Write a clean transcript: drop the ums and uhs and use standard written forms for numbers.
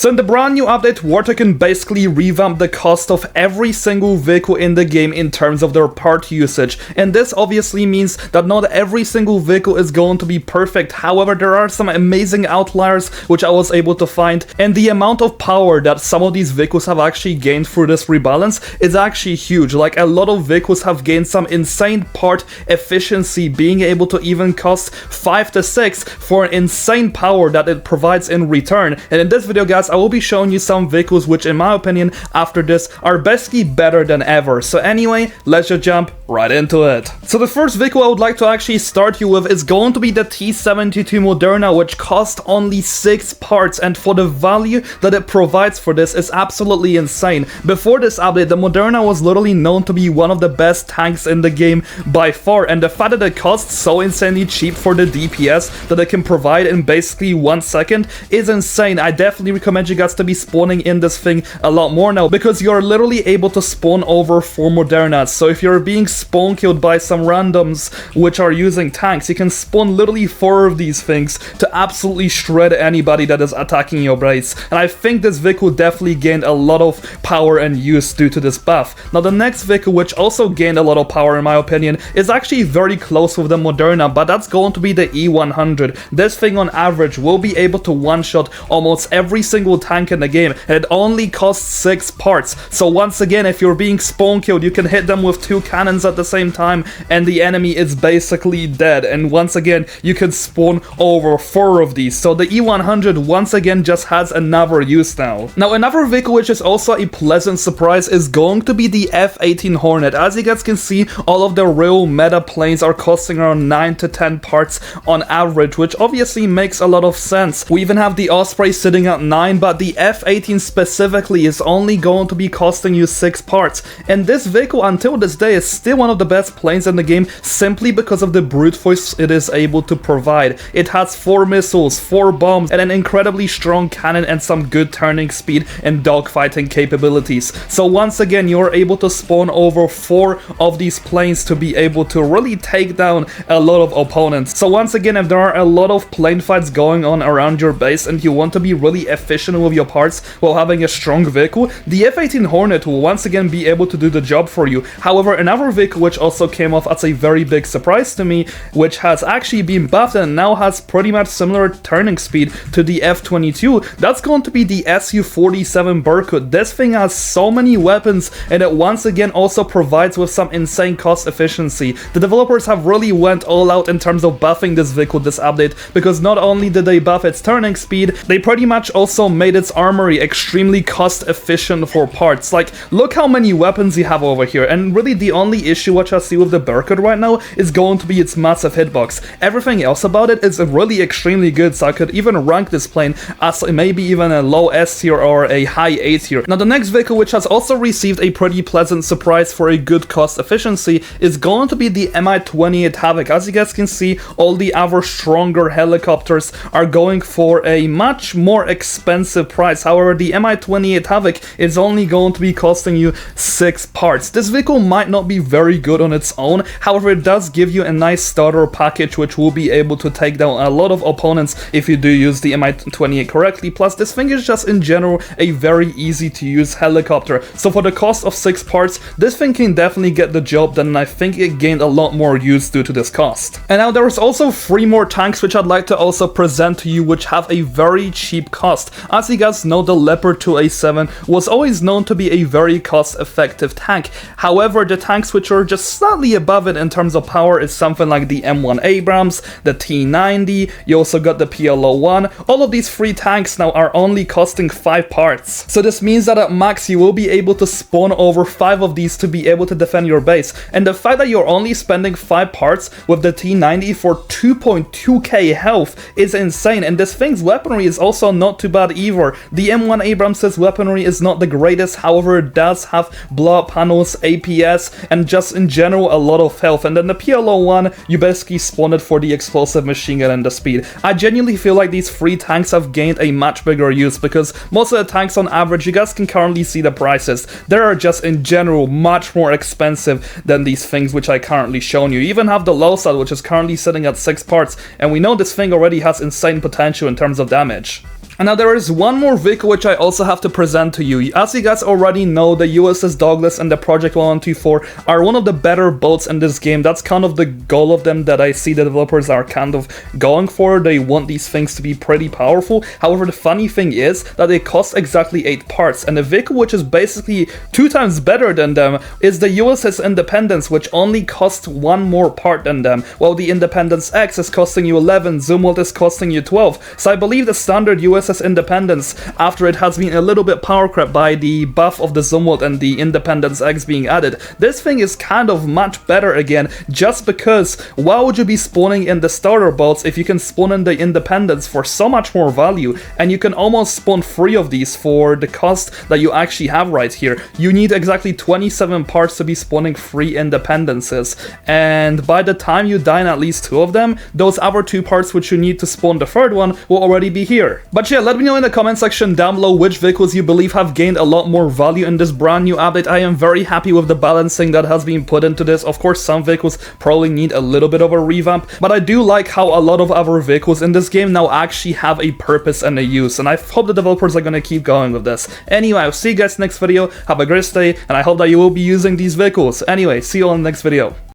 So in the brand new update, Tycoon basically revamped the cost of every single vehicle in the game in terms of their part usage, and this obviously means that not every single vehicle is going to be perfect. However, there are some amazing outliers which I was able to find, and the amount of power that some of these vehicles have actually gained through this rebalance is actually huge. Like, a lot of vehicles have gained some insane part efficiency, being able to even cost 5 to 6 for an insane power that it provides in return. And in this video, guys, I will be showing you some vehicles which, in my opinion, after this are basically better than ever. So anyway, let's just jump right into it. So the first vehicle I would like to actually start you with is going to be the T72 Moderna, which costs only 6 parts, and for the value that it provides for this is absolutely insane. Before this update, the Moderna was literally known to be one of the best tanks in the game by far, and the fact that it costs so insanely cheap for the DPS that it can provide in basically 1 second is insane. I definitely recommend you guys to be spawning in this thing a lot more now, because you're literally able to spawn over 4 Modernas. So if you're being spawn killed by some randoms which are using tanks, you can spawn literally 4 of these things to absolutely shred anybody that is attacking your base. And I think this vehicle definitely gained a lot of power and use due to this buff. Now the next vehicle which also gained a lot of power in my opinion is actually very close with the Moderna, but that's going to be the E100. This thing on average will be able to one-shot almost every single tank in the game, and it only costs 6 parts. So once again, if you're being spawn killed, you can hit them with 2 cannons at the same time and the enemy is basically dead. And once again, you can spawn over 4 of these. So the E100 once again just has another use now. Now another vehicle which is also a pleasant surprise is going to be the F-18 Hornet. As you guys can see, all of the real meta planes are costing around 9 to 10 parts on average, which obviously makes a lot of sense. We even have the Osprey sitting at 9, but the F-18 specifically is only going to be costing you 6 parts. And this vehicle until this day is still one of the best planes in the game, simply because of the brute force it is able to provide. It has 4 missiles, 4 bombs, and an incredibly strong cannon and some good turning speed and dogfighting capabilities. So once again, you're able to spawn over 4 of these planes to be able to really take down a lot of opponents. So once again, if there are a lot of plane fights going on around your base and you want to be really efficient with your parts while having a strong vehicle, the F-18 Hornet will once again be able to do the job for you. However, another vehicle which also came off as a very big surprise to me, which has actually been buffed and now has pretty much similar turning speed to the F-22, that's going to be the SU47 Berkut. This thing has so many weapons, and it once again also provides with some insane cost efficiency. The developers have really went all out in terms of buffing this vehicle this update, because not only did they buff its turning speed, they pretty much also made its armory extremely cost efficient for parts. Like, look how many weapons you have over here, and really the only issue which I see with the Berkut right now is going to be its massive hitbox. Everything else about it is really extremely good, so I could even rank this plane as maybe even a low S tier or a high A tier. Now the next vehicle which has also received a pretty pleasant surprise for a good cost efficiency is going to be the MI28 Havoc. As you guys can see, all the other stronger helicopters are going for a much more expensive price. However, the MI28 Havoc is only going to be costing you 6 parts. This vehicle might not be very good on its own, however it does give you a nice starter package which will be able to take down a lot of opponents if you do use the MI28 correctly. Plus, this thing is just in general a very easy to use helicopter. So for the cost of 6 parts, this thing can definitely get the job done, and I think it gained a lot more use due to this cost. And now there is also 3 more tanks which I'd like to also present to you, which have a very cheap cost. As you guys know, the Leopard 2A7 was always known to be a very cost-effective tank. However, the tanks which are just slightly above it in terms of power is something like the M1 Abrams, the T90, you also got the PLO-1. All of these 3 tanks now are only costing 5 parts. So this means that at max you will be able to spawn over 5 of these to be able to defend your base. And the fact that you're only spending 5 parts with the T90 for 2.2k health is insane, and this thing's weaponry is also not too bad either. The M1 Abrams' weaponry is not the greatest, however it does have blowout panels, APS, and just in general a lot of health. And then the PLO-1, you basically spawn it for the explosive machine gun and the speed. I genuinely feel like these 3 tanks have gained a much bigger use, because most of the tanks on average, you guys can currently see the prices. They are just in general much more expensive than these things which I currently shown you. You even have the Losad, which is currently sitting at 6 parts, and we know this thing already has insane potential in terms of damage. And now there is one more vehicle which I also have to present to you. As you guys already know, the USS Douglas and the Project 1124 are one of the better boats in this game. That's kind of the goal of them that I see the developers are kind of going for. They want these things to be pretty powerful. However, the funny thing is that they cost exactly 8 parts, and the vehicle which is basically 2 times better than them is the USS Independence, which only costs 1 more part than them, while the Independence X is costing you 11, Zumwalt is costing you 12. So I believe the standard USS Independence, after it has been a little bit power crept by the buff of the Zumwalt and the Independence X being added, this thing is kind of much better again, just because why would you be spawning in the starter boats if you can spawn in the Independence for so much more value, and you can almost spawn 3 of these for the cost that you actually have right here. You need exactly 27 parts to be spawning 3 Independences, and by the time you die in at least 2 of them, those other 2 parts which you need to spawn the 3rd one will already be here. But yeah, let me know in the comment section down below which vehicles you believe have gained a lot more value in this brand new update. I am very happy with the balancing that has been put into this. Of course, some vehicles probably need a little bit of a revamp, but I do like how a lot of other vehicles in this game now actually have a purpose and a use, and I hope the developers are going to keep going with this. Anyway, I'll see you guys next video. Have a great day, and I hope that you will be using these vehicles. Anyway, see you all in the next video.